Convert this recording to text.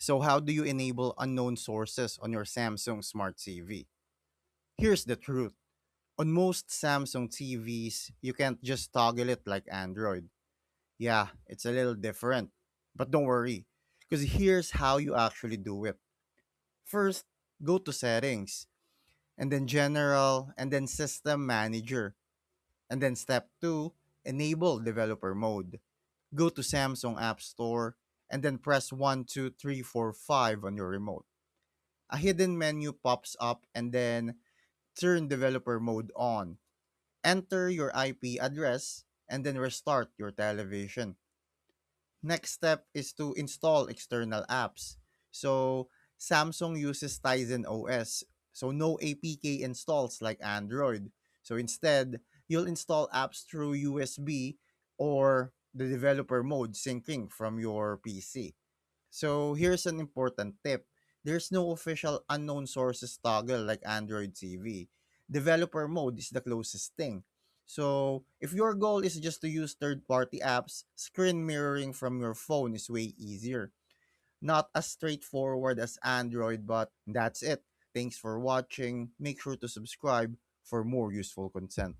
So, how do you enable unknown sources on your Samsung Smart TV? Here's the truth. On most Samsung TVs, you can't just toggle it like Android. Yeah, it's a little different. But don't worry, because here's how you actually do it. First, go to Settings, and then General, and then System Manager. And then step 2, enable developer mode. Go to Samsung App Store, and then press 1, 2, 3, 4, 5 on your remote. A hidden menu pops up, and then turn developer mode on. Enter your IP address, and then restart your television. Next step is to install external apps. So Samsung uses Tizen OS, so no APK installs like Android. So instead, you'll install apps through USB or the developer mode syncing from your PC. So here's an important tip. There's no official unknown sources toggle like Android TV. Developer mode is the closest thing. So if your goal is just to use third-party apps, screen mirroring from your phone is way easier. Not as straightforward as Android, but that's it. Thanks for watching. Make sure to subscribe for more useful content.